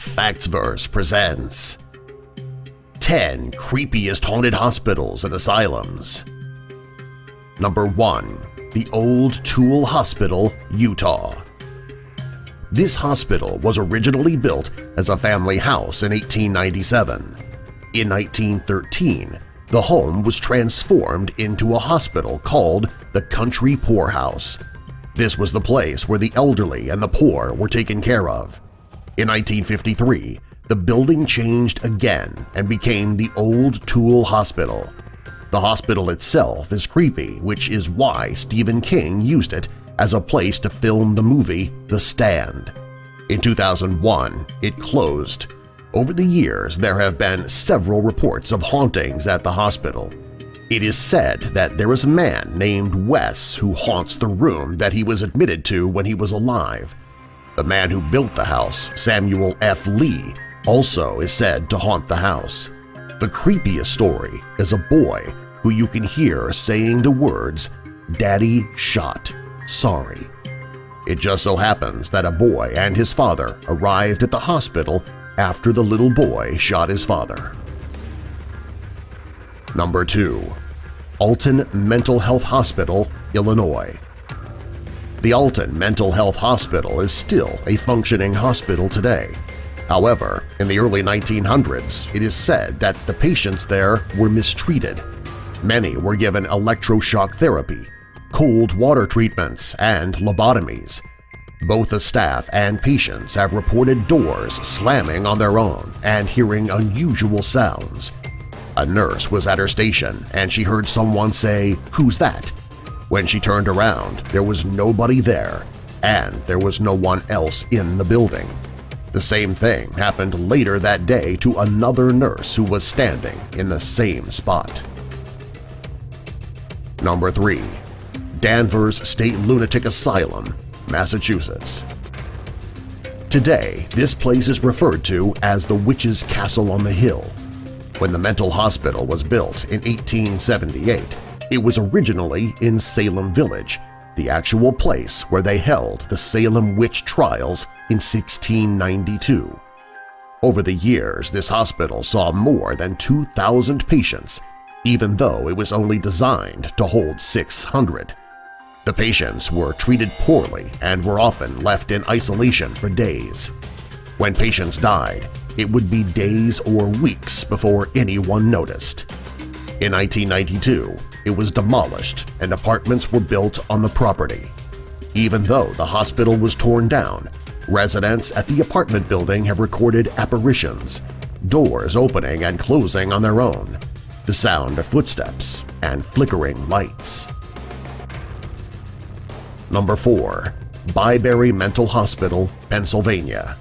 Factsverse presents 10 Creepiest Haunted Hospitals and Asylums. Number 1. The Old Tool Hospital, Utah. This hospital was originally built as a family house in 1897. In 1913, the home was transformed into a hospital called the Country Poorhouse. This was the place where the elderly and the poor were taken care of. In 1953, the building changed again and became the Old Tool Hospital. The hospital itself is creepy, which is why Stephen King used it as a place to film the movie The Stand. In 2001, it closed. Over the years, there have been several reports of hauntings at the hospital. It is said that there is a man named Wes who haunts the room that he was admitted to when he was alive. The man who built the house, Samuel F. Lee, also is said to haunt the house. The creepiest story is a boy who you can hear saying the words, "Daddy shot, sorry." It just so happens that a boy and his father arrived at the hospital after the little boy shot his father. Number 2. Alton Mental Health Hospital, Illinois. The Alton Mental Health Hospital is still a functioning hospital today. However, in the early 1900s, it is said that the patients there were mistreated. Many were given electroshock therapy, cold water treatments, and lobotomies. Both the staff and patients have reported doors slamming on their own and hearing unusual sounds. A nurse was at her station and she heard someone say, "Who's that?" When she turned around, there was nobody there, and there was no one else in the building. The same thing happened later that day to another nurse who was standing in the same spot. Number 3. Danvers State Lunatic Asylum, Massachusetts. Today, this place is referred to as the Witch's Castle on the Hill. When the mental hospital was built in 1878, it was originally in Salem Village, the actual place where they held the Salem witch trials in 1692. Over the years, this hospital saw more than 2,000 patients, even though it was only designed to hold 600. The patients were treated poorly and were often left in isolation for days. When patients died, it would be days or weeks before anyone noticed. In 1992, it was demolished and apartments were built on the property. Even though the hospital was torn down, residents at the apartment building have recorded apparitions, doors opening and closing on their own, the sound of footsteps, and flickering lights. Number 4. Byberry Mental Hospital, Pennsylvania.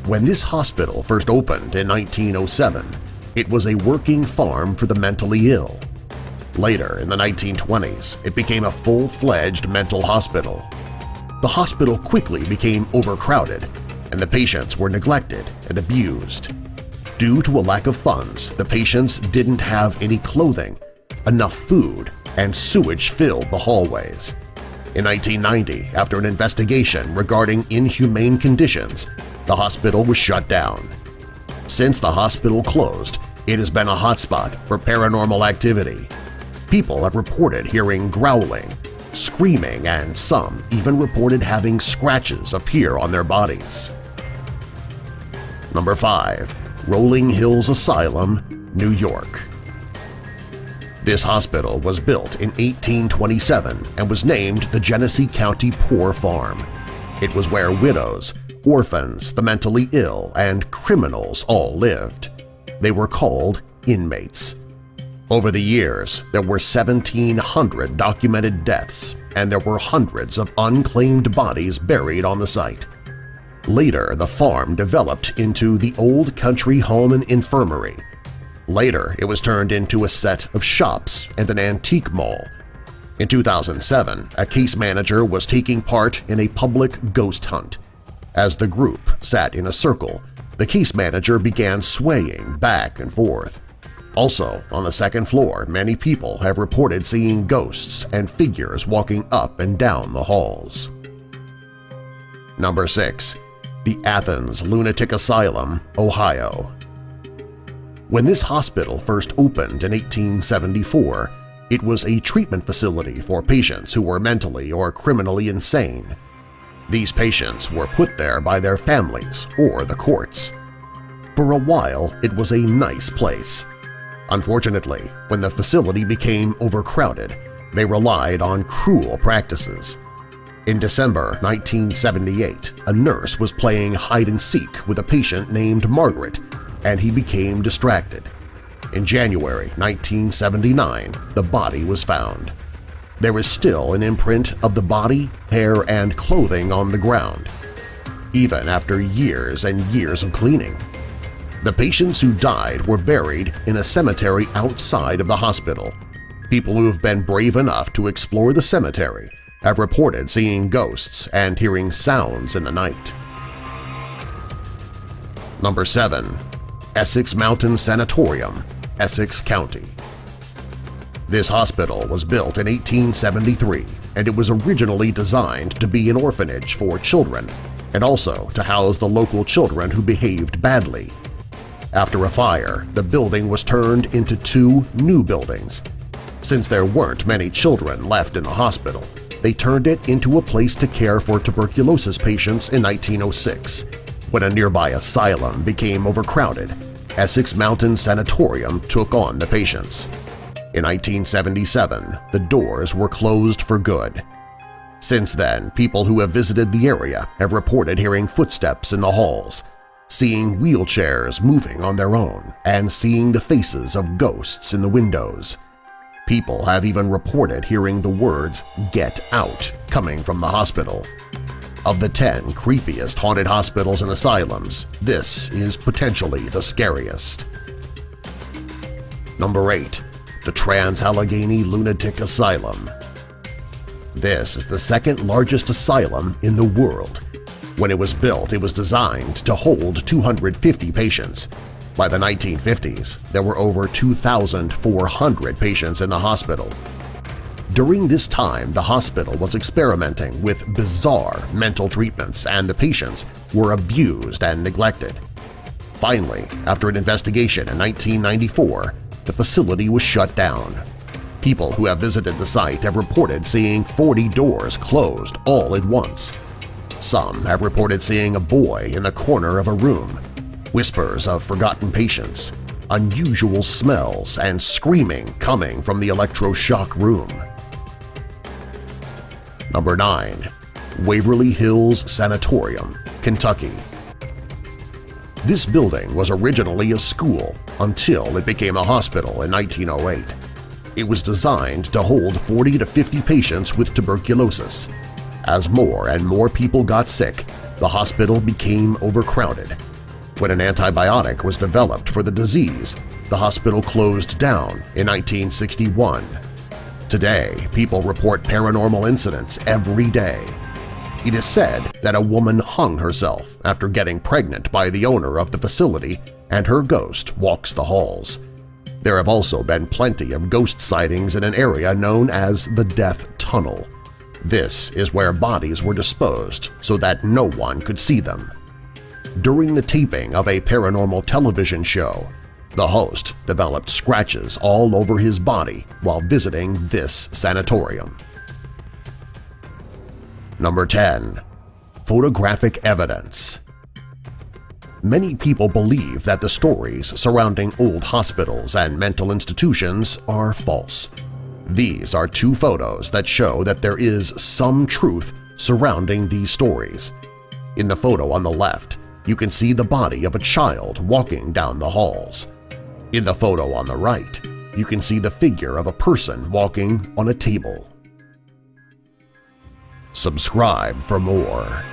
When this hospital first opened in 1907, it was a working farm for the mentally ill. Later, in the 1920s, it became a full-fledged mental hospital. The hospital quickly became overcrowded, and the patients were neglected and abused. Due to a lack of funds, the patients didn't have any clothing, enough food, and sewage filled the hallways. In 1990, after an investigation regarding inhumane conditions, the hospital was shut down. Since the hospital closed, it has been a hotspot for paranormal activity. People have reported hearing growling, screaming, and some even reported having scratches appear on their bodies. Number 5. Rolling Hills Asylum, New York. This hospital was built in 1827 and was named the Genesee County Poor Farm. It was where widows, orphans, the mentally ill, and criminals all lived. They were called inmates. Over the years, there were 1,700 documented deaths, and there were hundreds of unclaimed bodies buried on the site. Later, the farm developed into the Old Country Home and Infirmary. Later, it was turned into a set of shops and an antique mall. In 2007, a case manager was taking part in a public ghost hunt. As the group sat in a circle, the case manager began swaying back and forth. Also, on the second floor, many people have reported seeing ghosts and figures walking up and down the halls. Number 6. the Athens Lunatic Asylum, Ohio. When this hospital first opened in 1874, it was a treatment facility for patients who were mentally or criminally insane. These patients were put there by their families or the courts. For a while, it was a nice place. Unfortunately, when the facility became overcrowded, they relied on cruel practices. In December 1978, a nurse was playing hide-and-seek with a patient named Margaret, and he became distracted. In January 1979, the body was found. There is still an imprint of the body, hair, and clothing on the ground, even after years and years of cleaning. The patients who died were buried in a cemetery outside of the hospital. People who have been brave enough to explore the cemetery have reported seeing ghosts and hearing sounds in the night. Number 7. Essex Mountain Sanatorium, Essex County. This hospital was built in 1873, and it was originally designed to be an orphanage for children and also to house the local children who behaved badly. After a fire, the building was turned into 2 new buildings. Since there weren't many children left in the hospital, they turned it into a place to care for tuberculosis patients in 1906. When a nearby asylum became overcrowded, Essex Mountain Sanatorium took on the patients. In 1977, the doors were closed for good. Since then, people who have visited the area have reported hearing footsteps in the halls, seeing wheelchairs moving on their own, and seeing the faces of ghosts in the windows. People have even reported hearing the words "Get out" coming from the hospital. Of the 10 creepiest haunted hospitals and asylums, this is potentially the scariest. Number 8. The Trans-Allegheny Lunatic Asylum. This is the second largest asylum in the world. When it was built, it was designed to hold 250 patients. By the 1950s, there were over 2,400 patients in the hospital. During this time, the hospital was experimenting with bizarre mental treatments and the patients were abused and neglected. Finally, after an investigation in 1994, the facility was shut down. People who have visited the site have reported seeing 40 doors closed all at once. Some have reported seeing a boy in the corner of a room, whispers of forgotten patients, unusual smells, and screaming coming from the electroshock room. Number 9. Waverly Hills Sanatorium, Kentucky. This building was originally a school until it became a hospital in 1908. It was designed to hold 40 to 50 patients with tuberculosis. As more and more people got sick, the hospital became overcrowded. When an antibiotic was developed for the disease, the hospital closed down in 1961. Today, people report paranormal incidents every day. It is said that a woman hung herself after getting pregnant by the owner of the facility and her ghost walks the halls. There have also been plenty of ghost sightings in an area known as the Death Tunnel. This is where bodies were disposed so that no one could see them. During the taping of a paranormal television show, the host developed scratches all over his body while visiting this sanatorium. Number 10. Photographic evidence. Many people believe that the stories surrounding old hospitals and mental institutions are false. These are 2 photos that show that there is some truth surrounding these stories. In the photo on the left, you can see the body of a child walking down the halls. In the photo on the right, you can see the figure of a person walking on a table. Subscribe for more.